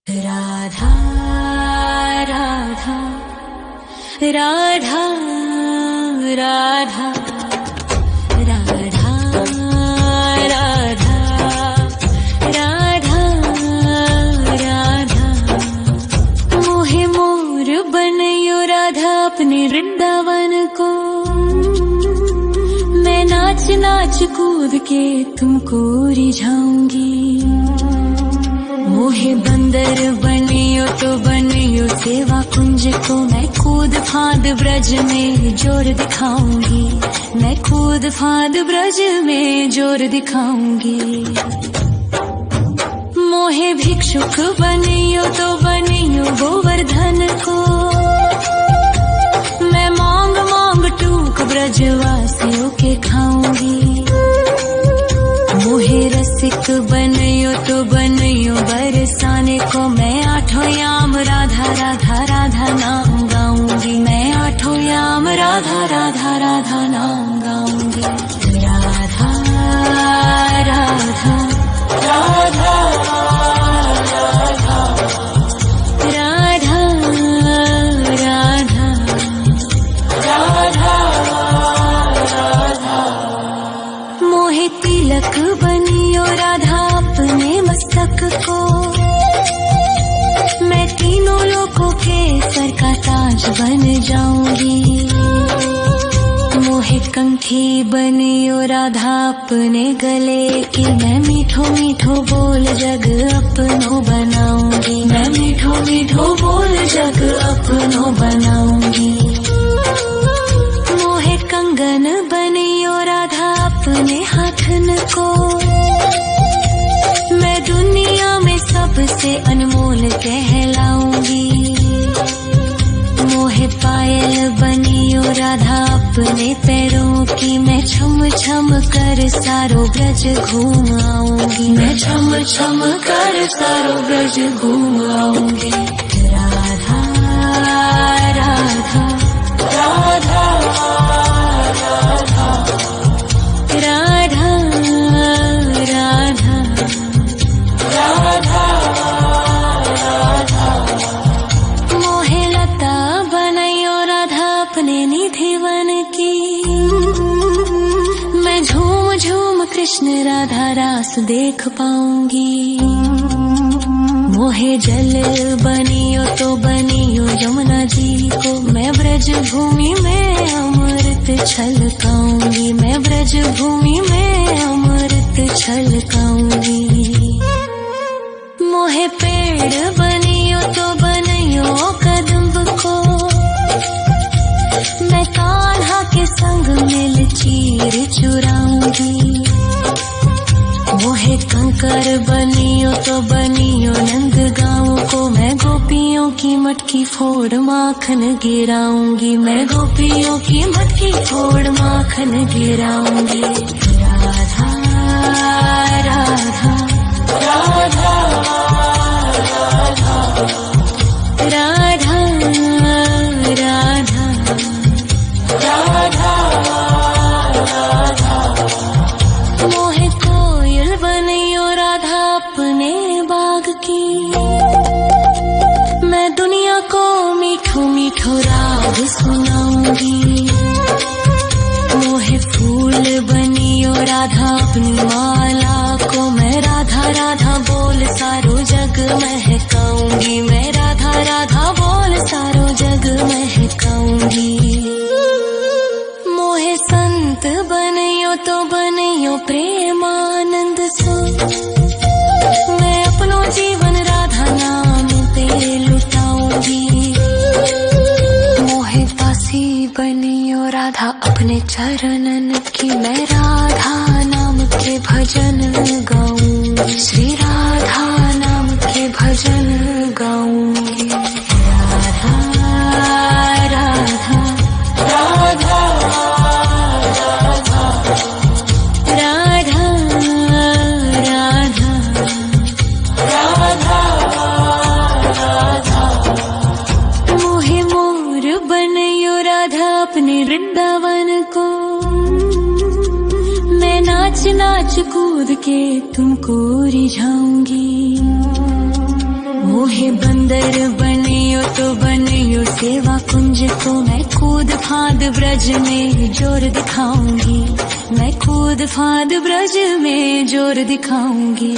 राधा राधा राधा राधा राधा राधा राधा राधा मोहे मोर बनयो राधा अपने वृंदावन को। मैं नाच नाच कूद के तुमको रिझाऊंगी। मोहे बंदर बनियो तो बनियो सेवा कुंज को। मैं कूद फांद ब्रज में जोर दिखाऊंगी। मैं कूद फांद ब्रज में जोर दिखाऊंगी। मोहे भिक्षुक बनियो तो बनियो गोवर्धन को। मैं मांग मांग टूक ब्रजवासियों के खाऊंगी। मोहे रसिक बनयो तो बनयो बरसाने को। मैं आठों याम राधा राधा राधा नाम गाऊंगी। मैं आठों याम राधा राधा राधा नाम गाऊंगी। राधा राधा राधा राधा राधा राधा राधा मोहे तिलक बनियो राधा अपने मस्तक को। मैं तीनों लोगों के सर का ताज बन जाऊंगी। मोहे कंठी बनियो राधा अपने गले की। मैं मीठो मीठो बोल जग अपनो बनाऊंगी। मैं मीठो मीठो बोल जग अपनो बनाऊंगी। मोहे कंगन बनियो राधा अपने हाथन को। मैं दुनिया में सबसे अनमोल कहलाऊंगी। मोहे पायल बनियो राधा अपने पैरों की। मैं छम छम कर सारो ब्रज घूम आऊंगी। मैं छम छम कर सारो ब्रज घूम आऊंगी। राधा राधा राधा राधा राधा राधा राधा राधा मोहे लता बनयो राधा अपने निधिवन की। मैं झूम झूम कृष्ण राधा रास देख पाऊंगी। मोहे जल बनियो तो बनियो यमुना जी को। मैं ब्रज भूमि में अमृत छलकाऊंगी। मैं ब्रज भूमि में अमृत छलकाऊंगी। मोहे पेड़ बनियो तो बनियो कदम्ब को। मैं कान्हा के संग मिल चीर चुराऊंगी। मोहे कंकर बनियो तो बनियो नंद गाँव को। मैं गोपियों की मटकी फोड़ माखन गिराऊंगी। मैं गोपियों की मटकी फोड़ माखन गिराऊंगी। राधा राधा राधा राधा राधा राधा राधा मोहे कोयल बनियो राधा अपने बाग की। मैं दुनिया को मीठो मीठो राग सुनाऊंगी। मोहे फूल बनियो राधा अपनी माला को। मैं राधा राधा बोल सारो जग महकाऊंगी। मैं राधा राधा बोल सारो जग महकाऊंगी। मोहे संत बनियो तो बनियो प्रेमानंद सो। मैं अपनो जीवन राधा नाम पे लुटाऊंगी। मोहे दासी बनियो राधा अपने चरणन की। मैं राधा नाम के भजन गाऊंगी। श्री राधा नाम के भजन गाऊंगी। राधा राधा राधा राधा राधा राधा राधा राधा मोहे मोर बनयो राधा अपने वृंदावन को। मैं नाच नाच कूद के तुमको रिझाऊंगी। मोहे मोहे बंदर बनियो तो बनियो सेवा कुंज को मैं कूद फाद ब्रज में जोर दिखाऊंगी, मैं कूद फाद ब्रज में जोर दिखाऊंगी।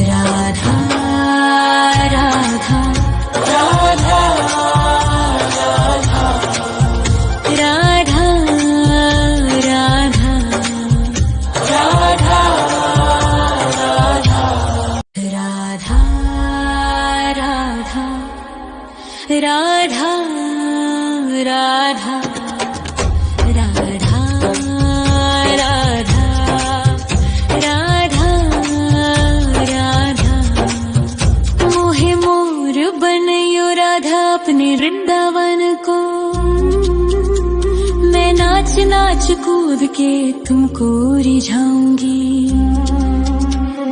राधा राधा राधा राधा राधा राधा राधा राधा राधा राधा राधा राधा राधा राधा मोहे मोर बनयो राधा अपने वृंदावन को, मैं नाच नाच कूद के तुमको रिझाऊंगी।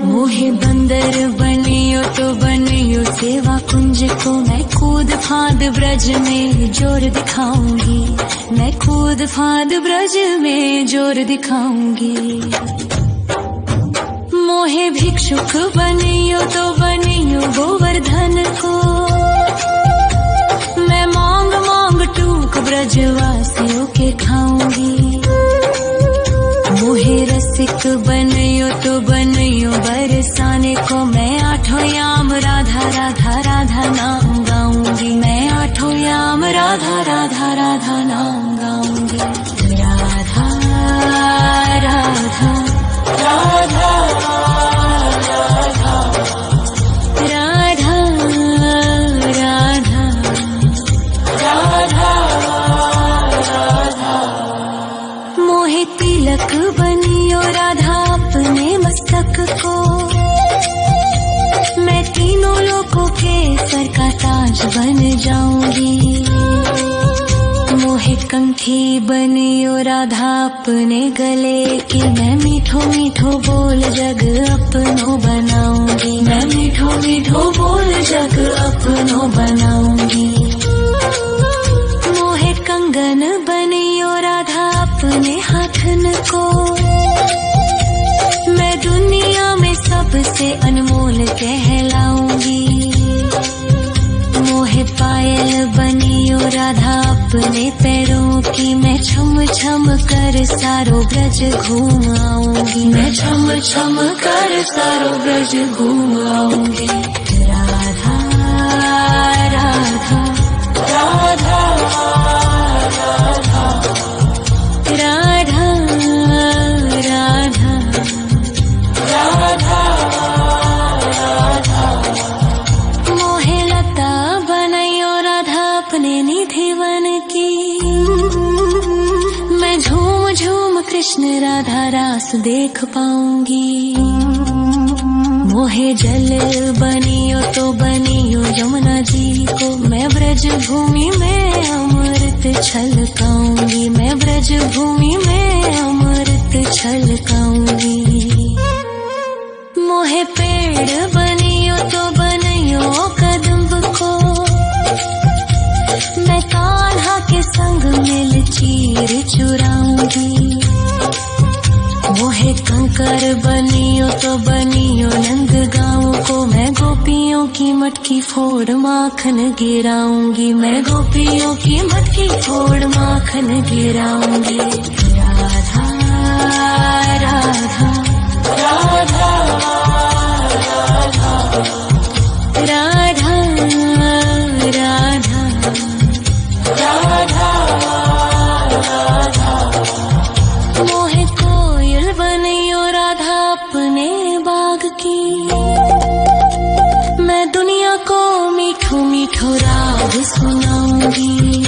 मोहे बंदर बनियो तो बनियो सेवा कुंज को मैं कूद फाद ब्रज में जोर दिखाऊंगी, मैं कूद फाद ब्रज में जोर दिखाऊंगी। मोहे भिक्षुक बनियो तो बनियो गोवर्धन को, मैं मांग मांग टूक ब्रजवासियों के खाऊंगी। मोहे रसिक बनियो तो बनियो बरसाने को, मैं आठों याम राधा राधा राधा नाम गाऊंगी, मैं आठों याम राधा राधा राधा नाम गाऊंगी। राधा राधा राधा राधा राधा राधा राधा मोहे तिलक बनियो राधा अपने मस्तक को, मैं तीनों लोगों के सर का ताज बन जाऊंगी। मोहे कंठी बनियो राधा अपने गले की, मैं मीठो मीठो बोल जग अपनो बनाऊंगी, मैं मीठो मीठो बोल जग अपनो बनाऊंगी। मोहे कंगन बनियो राधा अपने हाथन को, मैं दुनिया में सबसे अनमोल कहलाऊंगी। मोहे पायल बनियो राधा अपने पैरों की, मैं छम छम कर सारो ब्रज घूम आऊंगी, मैं छम छम कर सारो ब्रज घूम आऊंगी। राधा राधा राधा राधा राधा राधा राधा मोहे लता बनयो राधा अपने निधि वन की, मैं झूम झूम कृष्ण राधा रास देख पाऊंगी। मोहे जल बनियो तो बनियो यमुना जी को, मैं ब्रज भूमि में अमृत छलकाऊंगी, मैं ब्रज भूमि में अमृत छलकाऊंगी। मोहे पेड़ बनियो तो बनियो कदम्ब को, मैं कान्हा के संग मिल चीर चुराऊंगी। मोहे कंकर बनियो तो बनियो नंद गाँव को, मैं गोपियों की मटकी फोड़ माखन गिराऊंगी, मैं गोपियों की मटकी फोड़ माखन गिराऊंगी। राधा राधा राधा राधा राधा राधा राधा मोहे कोयल बनियो राधा अपने बाग की, मैं दुनिया को मीठो मीठो राग सुनाऊंगी।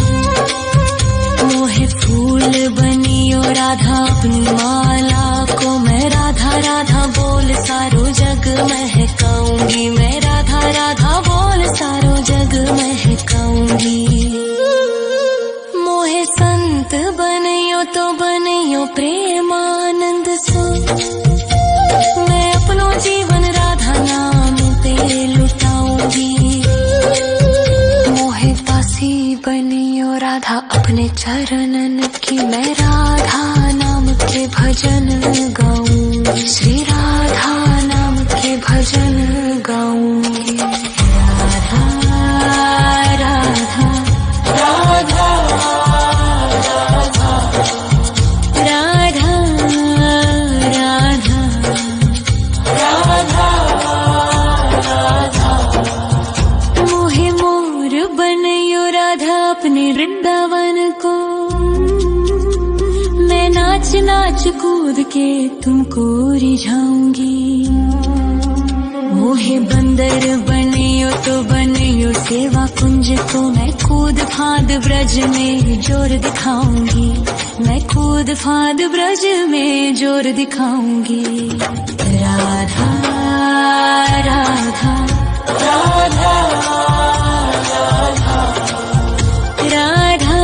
मोहे फूल बनियो राधा अपनी माला को, मैं राधा राधा बोल सारो जग महकाऊंगी, मैं राधा राधा बोल सारो जग महकाऊंगी। मोहे संत बनियो तो बनियो प्रेमानंद सो, मैं अपनो जीवन राधा नाम पे लुटाऊंगी। मोहे दासी बनियो राधा अपने चरणन की, मैं राधा नाम के भजन गाऊंगी, श्री राधा नाम के भजन गाऊंगी। राधा नाच कूद के तुमको रिझाऊंगी। मोहे बंदर बनियो तो बनियो सेवा कुंज को, मैं कूद फांद ब्रज में जोर दिखाऊंगी। मैं कूद फांद ब्रज में जोर दिखाऊंगी। राधा राधा राधा राधा राधा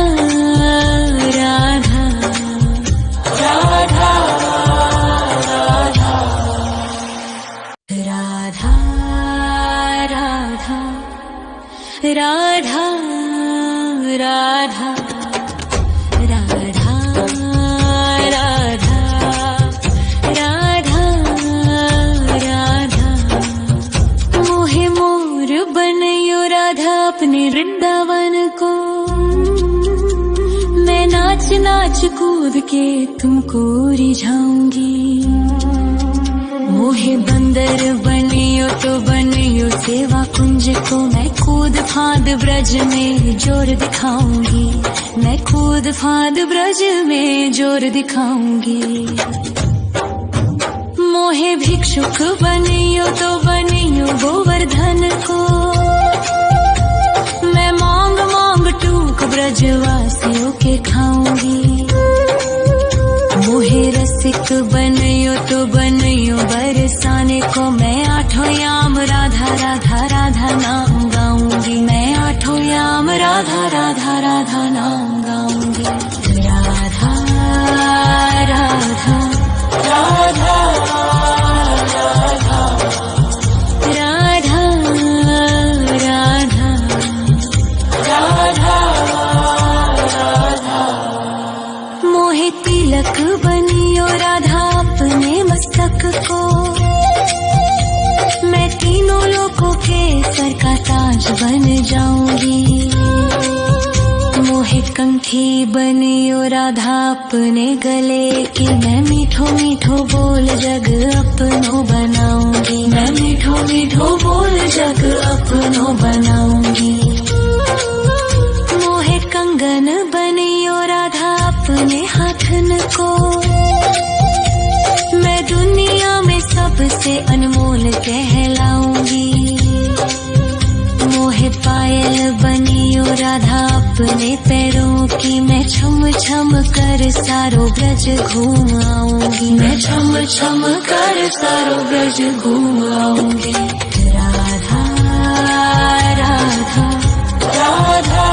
राधा राधा राधा राधा राधा राधा राधा राधा। मोहे मोर बनयो राधा अपने वृंदावन को, मैं नाच नाच कूद के तुमको रिझाऊंगी। मोहे बंदर बनियो तो बनियो सेवा कुंज को, मैं कूद फांद ब्रज में जोर दिखाऊंगी। मैं कूद फांद ब्रज में जोर दिखाऊंगी। मोहे भिक्षुक बनियो तो बनियो गोवर्धन को, मैं मांग मांग टूक ब्रजवासियों के खाऊंगी। मोहे रसिक बनियो तो बनियो बरसाने को, मैं आठों याम राधा राधा राधा नाम गाऊंगी। मैं आठों याम राधा राधा राधा नाम गाऊंगी। राधा राधा राधा राधा राधा राधा राधा। मोहे तिलक बनियो राधा अपने मस्तक को, मैं तीनों लोगों के सर का ताज बन जाऊंगी। मोहे कंठी बनियो राधा अपने गले की, मैं मीठो मीठो बोल जग अपनो बनाऊंगी। मैं मीठो मीठो बोल जग अपनो बनाऊंगी। मोहे कंगन बनियो राधा अपने हाथन को, मैं दुनिया में सबसे अनमोल कहलाऊंगी। मोहे पायल बनियो राधा अपने पैरों की, मैं छम छम कर सारो ब्रज घूम आऊंगी। मैं छम छम कर सारो ब्रज घूम आऊंगी। राधा राधा राधा राधा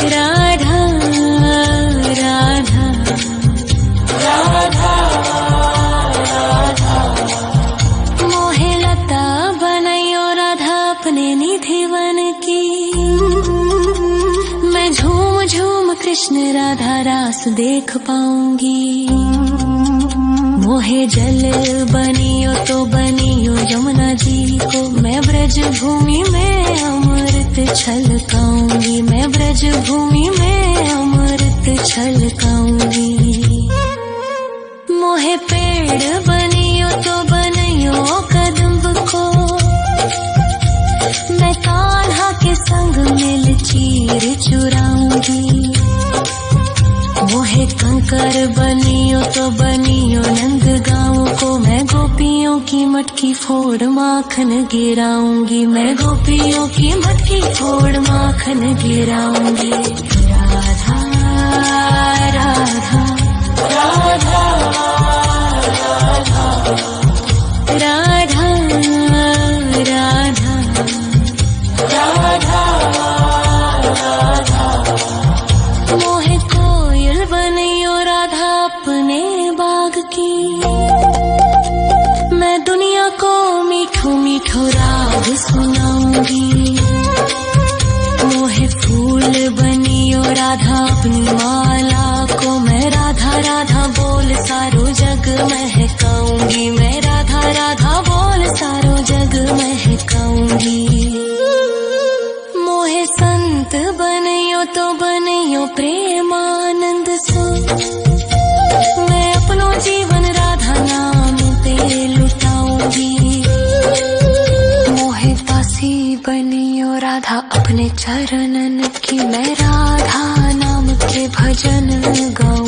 राधा राधा राधा राधा। मोहे लता बनयो राधा अपने निधिवन की, मैं झूम झूम कृष्ण राधा रास देख पाऊंगी। मोहे जल बनियो तो बनियो यमुना जी को, मैं ब्रज भूमि में अमृत छलकाऊंगी। मैं ब्रज भूमि में अमृत छलकाऊंगी। मोहे पेड़ बनियो तो बनियो कदम्ब को, मैं कान्हा के संग मिल चीर चुराऊंगी। मोहे कंकर बनियो तो बनियो नंद गाँव को, मैं गोपियों की मटकी फोड़ माखन गिराऊंगी। मैं गोपियों की मटकी फोड़ माखन गिराऊंगी। राधा राधा राधा राधा राधा राधा राधा। मोहे कोयल बनियो राधा अपने बाग की, मैं दुनिया को मीठो मीठो राग सुनाऊंगी। मोहे फूल बनियो राधा अपनी माला को, मैं राधा राधा बोल सारो जग महकाऊंगी। मैं राधा राधा बोल सारो जग महकाऊंगी। मोहे संत बनियो तो बनियो प्रेमानंद सो, मैं अपनो जीवन राधा नाम पे लुटाऊंगी। मोहे दासी बनियो राधा अपने चरणन की, मैं राधा नाम के भजन गाऊं।